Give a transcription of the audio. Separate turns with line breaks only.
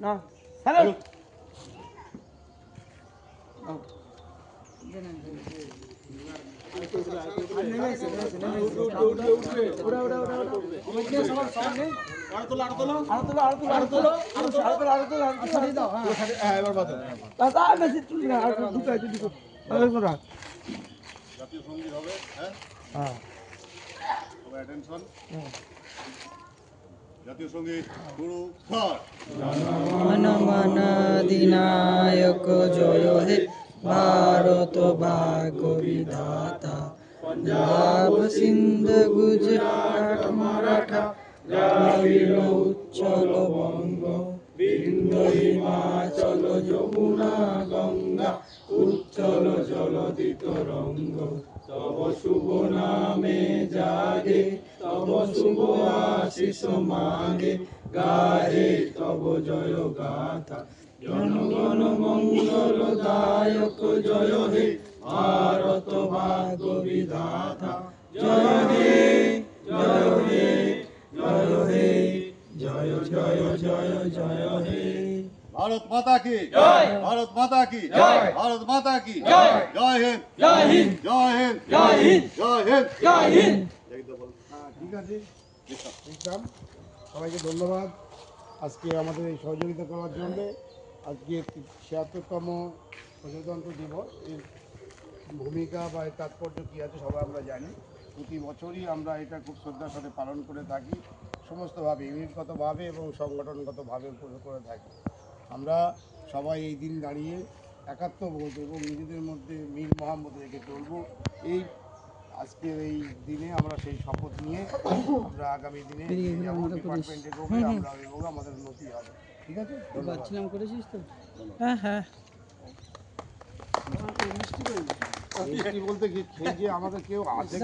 না হ্যালো
জাতীয় সঙ্গীত হবে, হ্যাঁ? সবাই অ্যাটেনশন। জাতীয় সঙ্গীত শুরু কর।
জন গণ অধিনায়ক জয় হে ভারত ভাগ্য বিধাতা পঞ্জাব সিন্ধ গুজরাট মারাঠা দ্রাবিড় উচ্চল বঙ্গ বিন্ধ্য হিমাচল যমুনা গঙ্গা উচ্চল জলধি তরঙ্গ তব শুভ নামে জাগে তব শুভ আশিস মাগে গাহে তব জয় গাথা জনগণ মঙ্গল দায়ক জয় হে ভারত ভাগ্য বিধাতা জয় হে জয় হে জয় হে জয় জয় জয় জয় হে
ভারত মাতা কি
জয়
ভারত মাতা কি
জয়
ভারত মাতা কি
জয়
জয় হিন্দ
জয় হিন্দ
জয় হিন্দ
জয় হিন্দ
জয় হিন্দ
জয় হিন্দ
ঠিক আছে ইসলাম সবাইকে ধন্যবাদ আজকে আমাদের এই সহযোগিতা করার জন্য। আজকে ৭৬তম প্রজাতন্ত্র দিবস এর ভূমিকা বা এর তাৎপর্য কী আছে সবাই আমরা জানি। প্রতি বছরই আমরা এটা খুব শ্রদ্ধার সাথে পালন করে থাকি, সমস্তভাবে ইউনিটগতভাবে এবং সংগঠনগতভাবে করে থাকি। আমরা সবাই এই দিন দাঁড়িয়ে একাত্মবোধ এবং নিজেদের মধ্যে মিল মহাম্মত রেখে চলব। এই আজকের এই দিনে আমরা সেই শপথ নিয়ে আমরা আগামী দিনে ডিপার্টমেন্টে গিয়ে আমরা এবং আমাদের উন্নতি হবে। ঠিক আছে,
বাচ্চিলাম করেছিস তো? হ্যাঁ হ্যাঁ
মিষ্টি বলতে কি খেয়ে যে আমাদের কেউ আছে